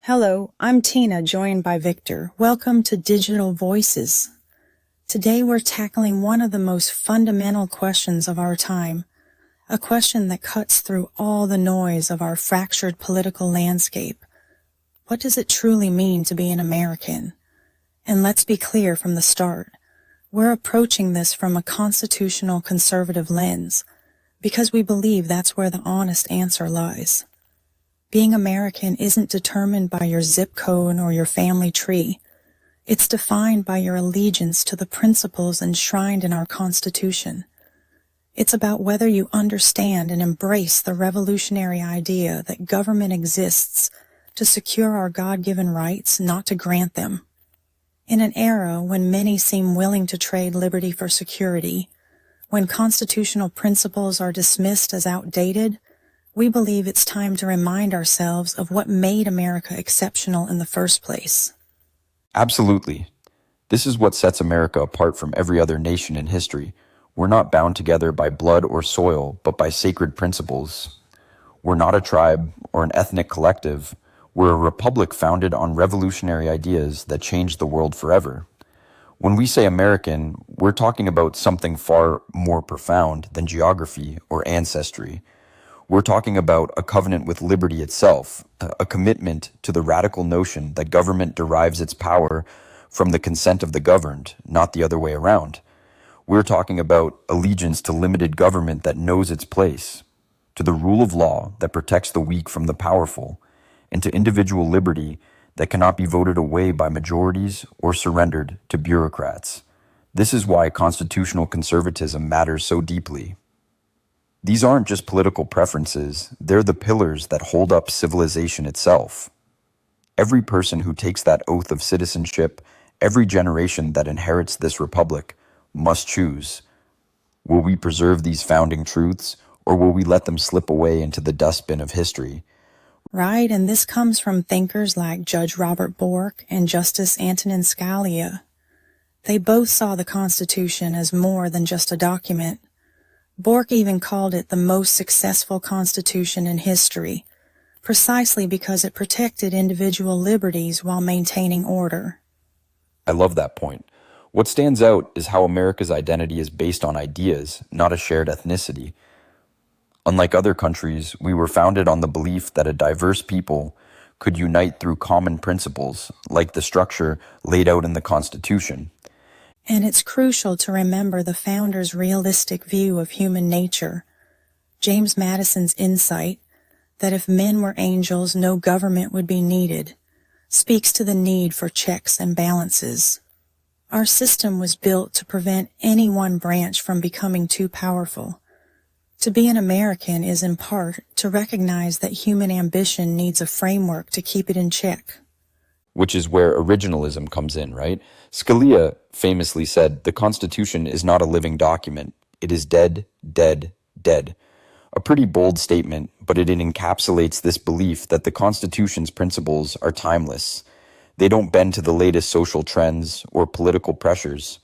Hello, I'm Tina, joined by Victor. Welcome to Digital Voices. Today we're tackling one of the most fundamental questions of our time, a question that cuts through all the noise of our fractured political landscape. What does it truly mean to be an American? And let's be clear from the start, we're approaching this from a constitutional conservative lens, because we believe that's where the honest answer lies. Being American isn't determined by your zip code or your family tree. It's defined by your allegiance to the principles enshrined in our Constitution. It's about whether you understand and embrace the revolutionary idea that government exists to secure our God-given rights, not to grant them. In an era when many seem willing to trade liberty for security, when constitutional principles are dismissed as outdated, we believe it's time to remind ourselves of what made America exceptional in the first place. Absolutely. This is what sets America apart from every other nation in history. We're not bound together by blood or soil, but by sacred principles. We're not a tribe or an ethnic collective. We're a republic founded on revolutionary ideas that changed the world forever. When we say American, we're talking about something far more profound than geography or ancestry. We're talking about a covenant with liberty itself, a commitment to the radical notion that government derives its power from the consent of the governed, not the other way around. We're talking about allegiance to limited government that knows its place, to the rule of law that protects the weak from the powerful, and to individual liberty that cannot be voted away by majorities or surrendered to bureaucrats. This is why constitutional conservatism matters so deeply. These aren't just political preferences, they're the pillars that hold up civilization itself. Every person who takes that oath of citizenship, every generation that inherits this republic, must choose. Will we preserve these founding truths, or will we let them slip away into the dustbin of history? Right, and this comes from thinkers like Judge Robert Bork and Justice Antonin Scalia. They both saw the Constitution as more than just a document. Bork even called it the most successful constitution in history, precisely because it protected individual liberties while maintaining order. I love that point. What stands out is how America's identity is based on ideas, not a shared ethnicity. Unlike other countries, we were founded on the belief that a diverse people could unite through common principles, like the structure laid out in the Constitution. And it's crucial to remember the founders' realistic view of human nature. James Madison's insight that if men were angels, no government would be needed, speaks to the need for checks and balances. Our system was built to prevent any one branch from becoming too powerful. To be an American is in part to recognize that human ambition needs a framework to keep it in check. Which is where originalism comes in, right? Scalia famously said, "The Constitution is not a living document. It is dead, dead, dead." A pretty bold statement, but it encapsulates this belief that the Constitution's principles are timeless. They don't bend to the latest social trends or political pressures.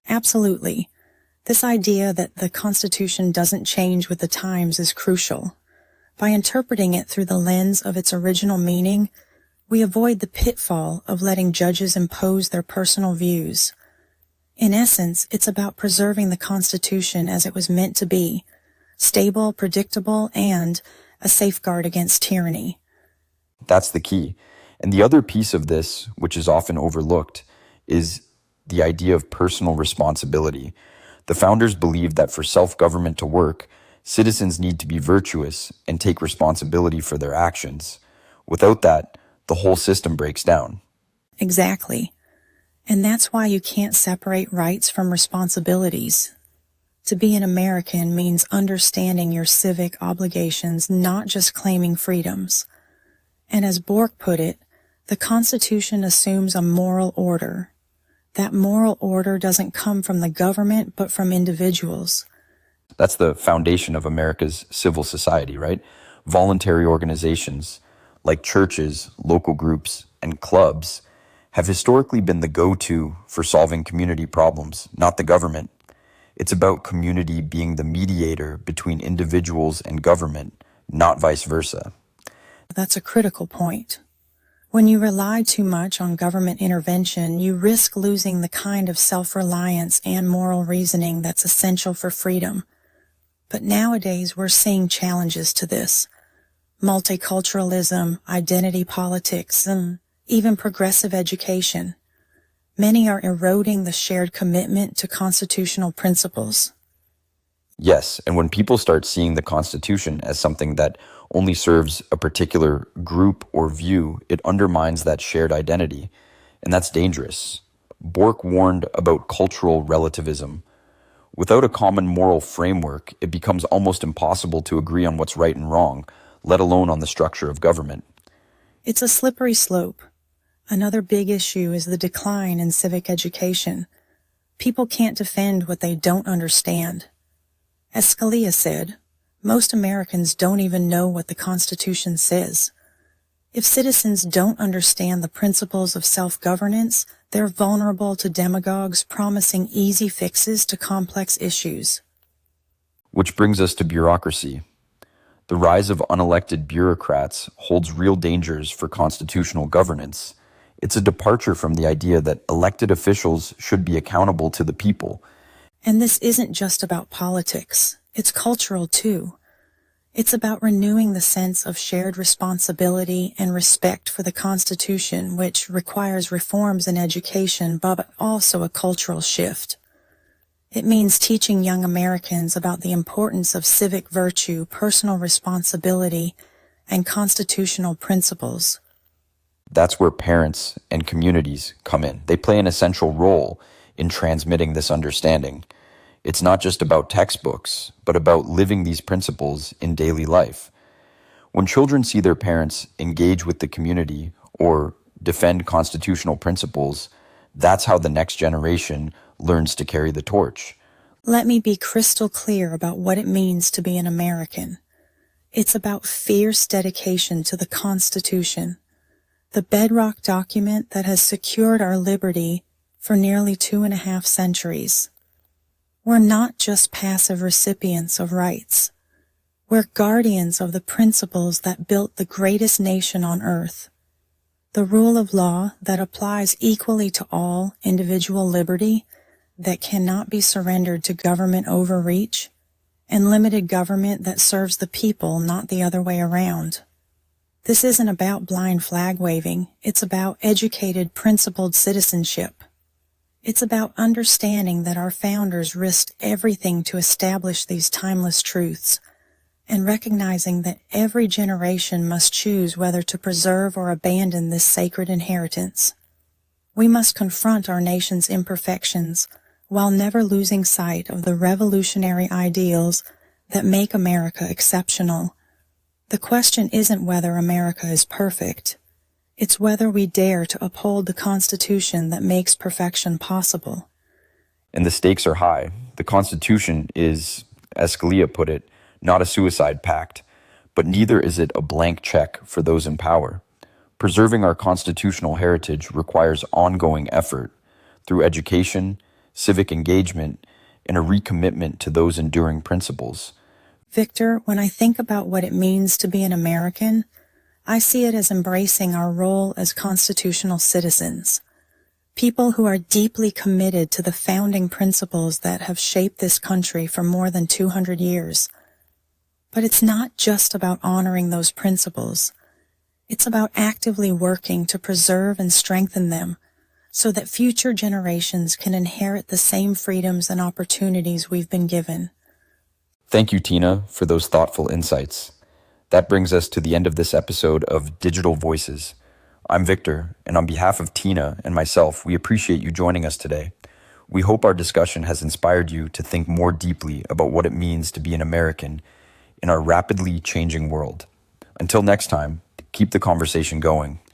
Absolutely. This idea that the Constitution doesn't change with the times is crucial. By interpreting it through the lens of its original meaning, we avoid the pitfall of letting judges impose their personal views. In essence, it's about preserving the Constitution as it was meant to be, stable, predictable, and a safeguard against tyranny. That's the key. And the other piece of this, which is often overlooked, is the idea of personal responsibility. The founders believed that for self-government to work, citizens need to be virtuous and take responsibility for their actions. Without that, the whole system breaks down. Exactly. And that's why you can't separate rights from responsibilities. To be an American means understanding your civic obligations, not just claiming freedoms. And as Bork put it, the Constitution assumes a moral order. That moral order doesn't come from the government, but from individuals. That's the foundation of America's civil society, right? Voluntary organizations, like churches, local groups, and clubs, have historically been the go-to for solving community problems, not the government. It's about community being the mediator between individuals and government, not vice versa. That's a critical point. When you rely too much on government intervention, you risk losing the kind of self-reliance and moral reasoning that's essential for freedom. But nowadays, we're seeing challenges to this. Multiculturalism, identity politics, and even progressive education. Many are eroding the shared commitment to constitutional principles. Yes, and when people start seeing the Constitution as something that only serves a particular group or view, it undermines that shared identity, and that's dangerous. Bork warned about cultural relativism. Without a common moral framework, it becomes almost impossible to agree on what's right and wrong, let alone on the structure of government. It's a slippery slope. Another big issue is the decline in civic education. People can't defend what they don't understand. As Scalia said, most Americans don't even know what the Constitution says. If citizens don't understand the principles of self-governance, they're vulnerable to demagogues promising easy fixes to complex issues. Which brings us to bureaucracy. The rise of unelected bureaucrats holds real dangers for constitutional governance. It's a departure from the idea that elected officials should be accountable to the people. And this isn't just about politics. It's cultural too. It's about renewing the sense of shared responsibility and respect for the Constitution, which requires reforms in education, but also a cultural shift. It means teaching young Americans about the importance of civic virtue, personal responsibility, and constitutional principles. That's where parents and communities come in. They play an essential role in transmitting this understanding. It's not just about textbooks, but about living these principles in daily life. When children see their parents engage with the community or defend constitutional principles, that's how the next generation learns to carry the torch. Let me be crystal clear about what it means to be an American. It's about fierce dedication to the Constitution, the bedrock document that has secured our liberty for nearly 2.5 centuries. We're not just passive recipients of rights. We're guardians of the principles that built the greatest nation on earth. The rule of law that applies equally to all, individual liberty that cannot be surrendered to government overreach, and limited government that serves the people, not the other way around. This isn't about blind flag waving. It's about educated, principled citizenship. It's about understanding that our founders risked everything to establish these timeless truths, and recognizing that every generation must choose whether to preserve or abandon this sacred inheritance. We must confront our nation's imperfections while never losing sight of the revolutionary ideals that make America exceptional. The question isn't whether America is perfect. It's whether we dare to uphold the Constitution that makes perfection possible. And the stakes are high. The Constitution is, as Scalia put it, not a suicide pact, but neither is it a blank check for those in power. Preserving our constitutional heritage requires ongoing effort through education, civic engagement, and a recommitment to those enduring principles. Victor, when I think about what it means to be an American, I see it as embracing our role as constitutional citizens, people who are deeply committed to the founding principles that have shaped this country for more than 200 years. But it's not just about honoring those principles. It's about actively working to preserve and strengthen them so that future generations can inherit the same freedoms and opportunities we've been given. Thank you, Tina, for those thoughtful insights. That brings us to the end of this episode of Digital Voices. I'm Victor, and on behalf of Tina and myself, we appreciate you joining us today. We hope our discussion has inspired you to think more deeply about what it means to be an American in our rapidly changing world. Until next time, keep the conversation going.